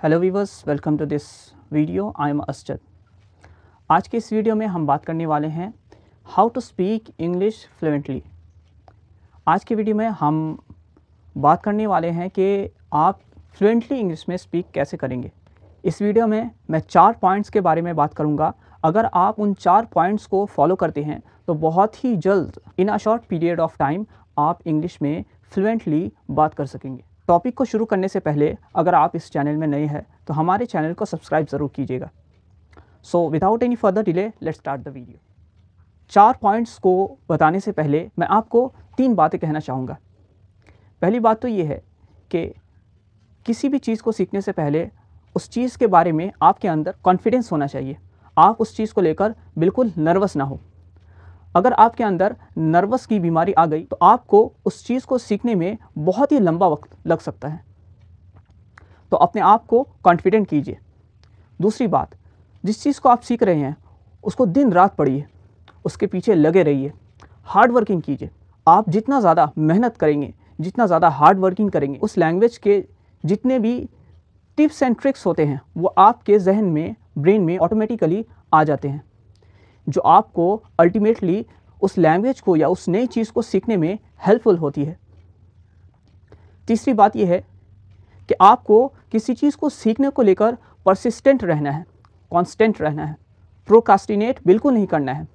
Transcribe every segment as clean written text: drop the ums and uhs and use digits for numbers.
Hello viewers, welcome to this video. I am Asjad. आज के इस वीडियो में हम बात करने वाले हैं how to speak English fluently. आज के वीडियो में हम बात करने वाले हैं कि आप फ्लुएंटली इंग्लिश में स्पीक कैसे करेंगे। इस वीडियो में मैं 4 पॉइंट्स के बारे में बात करूंगा। अगर आप उन 4 पॉइंट्स को फॉलो करते हैं तो बहुत ही जल्द in a short period of time आप इंग्लिश में फ्लुएंटली बात कर सकेंगे। टॉपिक को शुरू करने से पहले अगर आप इस चैनल में नए हैं तो हमारे चैनल को सब्सक्राइब ज़रूर कीजिएगा। So without any further delay let's start the video. 4 points को बताने से पहले मैं आपको 3 बातें कहना चाहूँगा। पहली बात तो ये है कि किसी भी चीज़ को सीखने से पहले उस चीज़ के बारे में आपके अंदर कॉन्फिडेंस होना चाहिए। आप उस चीज़ को लेकर बिल्कुल नर्वस ना हो। अगर आपके अंदर नर्वस की बीमारी आ गई तो आपको उस चीज़ को सीखने में बहुत ही लंबा वक्त लग सकता है। तो अपने आप को कॉन्फिडेंट कीजिए। दूसरी बात, जिस चीज़ को आप सीख रहे हैं उसको दिन रात पढ़िए, उसके पीछे लगे रहिए, हार्ड वर्किंग कीजिए। आप जितना ज़्यादा मेहनत करेंगे, जितना ज़्यादा हार्ड वर्किंग करेंगे, उस लैंग्वेज के जितने भी टिप्स एंड ट्रिक्स होते हैं वो आपके जहन में, ब्रेन में ऑटोमेटिकली आ जाते हैं, जो आपको अल्टीमेटली उस लैंग्वेज को या उस नई चीज़ को सीखने में हेल्पफुल होती है। तीसरी बात यह है कि आपको किसी चीज़ को सीखने को लेकर परसिस्टेंट रहना है, कांस्टेंट रहना है। प्रोक्रास्टिनेट बिल्कुल नहीं करना है।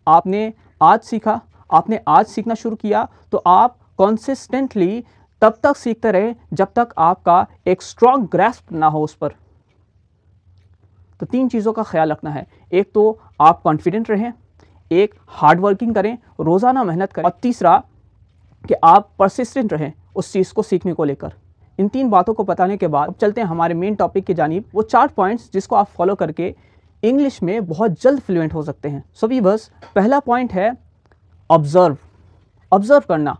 आपने आज सीखा, आपने आज सीखना शुरू किया तो आप कंसिस्टेंटली तब तक सीखते रहें जब तक आपका एक स्ट्रॉन्ग ग्रैस्प ना हो उस पर। तो 3 चीज़ों का ख्याल रखना है। एक तो आप कॉन्फिडेंट रहें, एक हार्ड वर्किंग करें, रोज़ाना मेहनत करें, और तीसरा कि आप परसिस्टेंट रहें उस चीज़ को सीखने को लेकर। इन 3 बातों को बताने के बाद अब चलते हैं हमारे मेन टॉपिक की जानिब। वो 4 पॉइंट्स जिसको आप फॉलो करके इंग्लिश में बहुत जल्द फ्लुएंट हो सकते हैं। सो वीवर्स, पहला पॉइंट है ऑब्ज़र्व। ऑब्ज़र्व करना,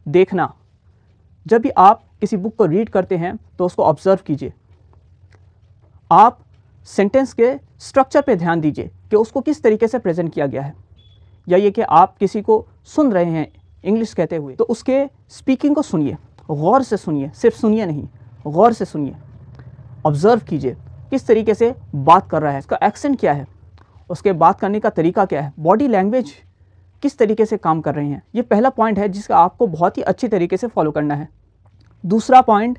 देखना। जब भी आप किसी बुक को रीड करते हैं तो उसको ऑब्ज़र्व कीजिए। आप सेंटेंस के स्ट्रक्चर पे ध्यान दीजिए कि उसको किस तरीके से प्रेजेंट किया गया है। या ये कि आप किसी को सुन रहे हैं इंग्लिश कहते हुए तो उसके स्पीकिंग को सुनिए, गौर से सुनिए, सिर्फ सुनिए नहीं, गौर से सुनिए। ऑब्ज़र्व कीजिए किस तरीके से बात कर रहा है, उसका एक्सेंट क्या है, उसके बात करने का तरीका क्या है, बॉडी लैंग्वेज किस तरीके से काम कर रहे हैं। ये पहला पॉइंट है जिसका आपको बहुत ही अच्छी तरीके से फॉलो करना है। दूसरा पॉइंट,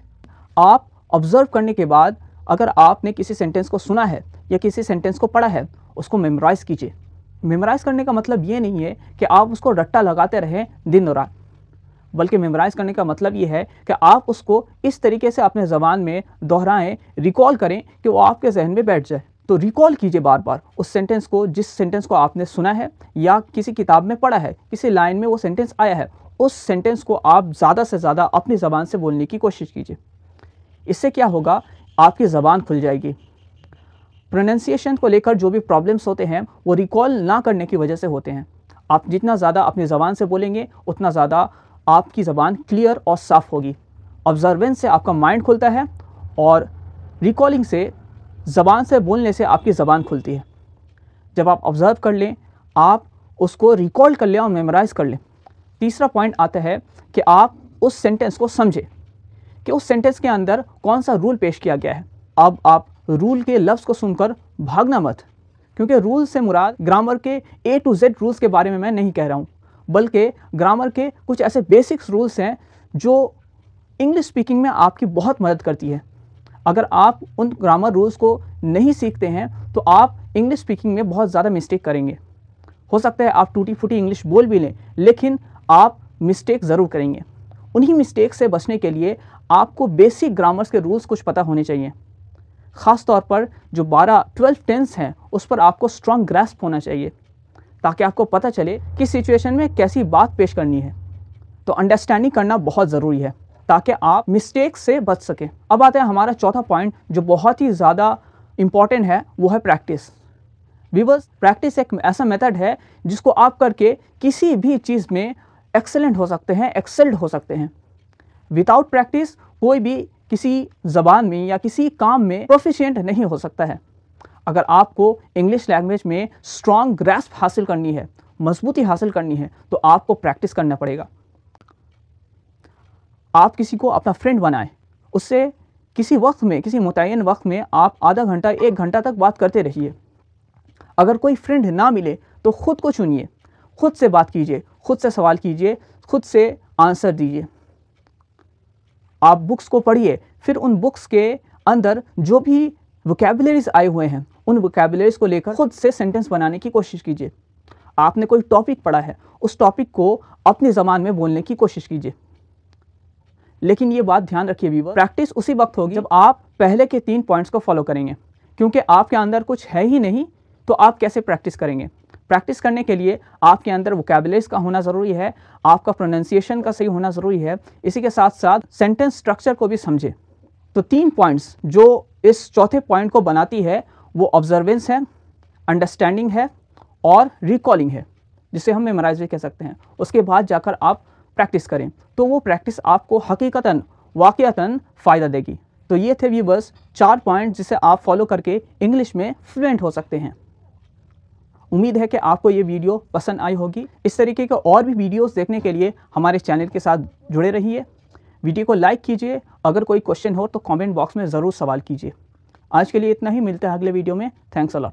आप ऑब्ज़र्व करने के बाद अगर आपने किसी सेंटेंस को सुना है या किसी सेंटेंस को पढ़ा है उसको मेमोराइज़ कीजिए। मेमोराइज़ करने का मतलब ये नहीं है कि आप उसको रट्टा लगाते रहें दिन और रात, बल्कि मेमोराइज़ करने का मतलब ये है कि आप उसको इस तरीके से अपने ज़बान में दोहराएं, रिकॉल करें कि वो आपके जहन में बैठ जाए। तो रिकॉल कीजिए बार बार उस सेंटेंस को, जिस सेंटेंस को आपने सुना है या किसी किताब में पढ़ा है, किसी लाइन में वो सेंटेंस आया है, उस सेंटेंस को आप ज़्यादा से ज़्यादा अपनी ज़बान से बोलने की कोशिश कीजिए। इससे क्या होगा, आपकी ज़बान खुल जाएगी। प्रोनाउंसिएशन को लेकर जो भी प्रॉब्लम्स होते हैं वो रिकॉल ना करने की वजह से होते हैं। आप जितना ज़्यादा अपनी ज़बान से बोलेंगे उतना ज़्यादा आपकी ज़बान क्लियर और साफ़ होगी। ऑब्जर्वेंस से आपका माइंड खुलता है और रिकॉलिंग से, ज़बान से बोलने से आपकी ज़बान खुलती है। जब आप ऑब्ज़र्व कर लें, आप उसको रिकॉल कर लें और मेमोराइज़ कर लें। तीसरा पॉइंट आता है कि आप उस सेंटेंस को समझें कि उस सेंटेंस के अंदर कौन सा रूल पेश किया गया है। अब आप रूल के लफ्ज़ को सुनकर भागना मत, क्योंकि रूल से मुराद ग्रामर के A to Z रूल्स के बारे में मैं नहीं कह रहा हूँ, बल्कि ग्रामर के कुछ ऐसे बेसिक्स रूल्स हैं जो इंग्लिश स्पीकिंग में आपकी बहुत मदद करती है। अगर आप उन ग्रामर रूल्स को नहीं सीखते हैं तो आप इंग्लिश स्पीकिंग में बहुत ज़्यादा मिस्टेक करेंगे। हो सकता है आप टूटी फूटी इंग्लिश बोल भी लें, लेकिन आप मिस्टेक ज़रूर करेंगे। उन्हीं मिस्टेक से बचने के लिए आपको बेसिक ग्रामर्स के रूल्स कुछ पता होने चाहिए। ख़ास तौर पर जो 12 टेंस हैं उस पर आपको स्ट्रॉन्ग ग्रैस्प होना चाहिए, ताकि आपको पता चले कि सिचुएशन में कैसी बात पेश करनी है। तो अंडरस्टैंडिंग करना बहुत ज़रूरी है ताकि आप मिस्टेक से बच सकें। अब आता है हमारा चौथा पॉइंट जो बहुत ही ज़्यादा इम्पॉर्टेंट है, वो है प्रैक्टिस। व्यूअर्स, प्रैक्टिस एक ऐसा मेथड है जिसको आप करके किसी भी चीज़ में एक्सेलेंट हो सकते हैं, एक्सेल्ड हो सकते हैं। विदाउट प्रैक्टिस कोई भी किसी ज़बान में या किसी काम में प्रोफिशिएंट नहीं हो सकता है। अगर आपको इंग्लिश लैंग्वेज में स्ट्रॉन्ग ग्रैस्प हासिल करनी है, मजबूती हासिल करनी है, तो आपको प्रैक्टिस करना पड़ेगा। आप किसी को अपना फ्रेंड बनाएं, उससे किसी वक्त में, किसी मुतय्यन वक्त में आप आधा घंटा 1 घंटा तक बात करते रहिए। अगर कोई फ्रेंड ना मिले तो ख़ुद को चुनिए, खुद से बात कीजिए, खुद से सवाल कीजिए, खुद से आंसर दीजिए। आप बुक्स को पढ़िए, फिर उन बुक्स के अंदर जो भी वोकैबुलरीज आए हुए हैं उन वोकैबुलरीज को लेकर खुद से सेंटेंस बनाने की कोशिश कीजिए। आपने कोई टॉपिक पढ़ा है, उस टॉपिक को अपनी ज़बान में बोलने की कोशिश कीजिए। लेकिन ये बात ध्यान रखिए व्यूअर, प्रैक्टिस उसी वक्त होगी जब आप पहले के 3 पॉइंट्स को फॉलो करेंगे, क्योंकि आपके अंदर कुछ है ही नहीं तो आप कैसे प्रैक्टिस करेंगे। प्रैक्टिस करने के लिए आपके अंदर वोकैबुलरीज का होना ज़रूरी है, आपका प्रोनाउंसिएशन का सही होना ज़रूरी है, इसी के साथ साथ सेंटेंस स्ट्रक्चर को भी समझे। तो 3 पॉइंट्स जो इस चौथे पॉइंट को बनाती है वो ऑब्जर्वेंस है, अंडरस्टैंडिंग है और रिकॉलिंग है, जिसे हम मेमोराइज भी कह सकते हैं। उसके बाद जाकर आप प्रैक्टिस करें तो वो प्रैक्टिस आपको हकीकतन वाक़ियतन फ़ायदा देगी। तो ये थे व्यूअर्स 4 पॉइंट जिसे आप फॉलो करके इंग्लिश में फ्लुएंट हो सकते हैं। उम्मीद है कि आपको ये वीडियो पसंद आई होगी। इस तरीके के और भी वीडियोस देखने के लिए हमारे चैनल के साथ जुड़े रहिए। वीडियो को लाइक कीजिए, अगर कोई क्वेश्चन हो तो कमेंट बॉक्स में ज़रूर सवाल कीजिए। आज के लिए इतना ही, मिलते हैं अगले वीडियो में। Thanks a lot.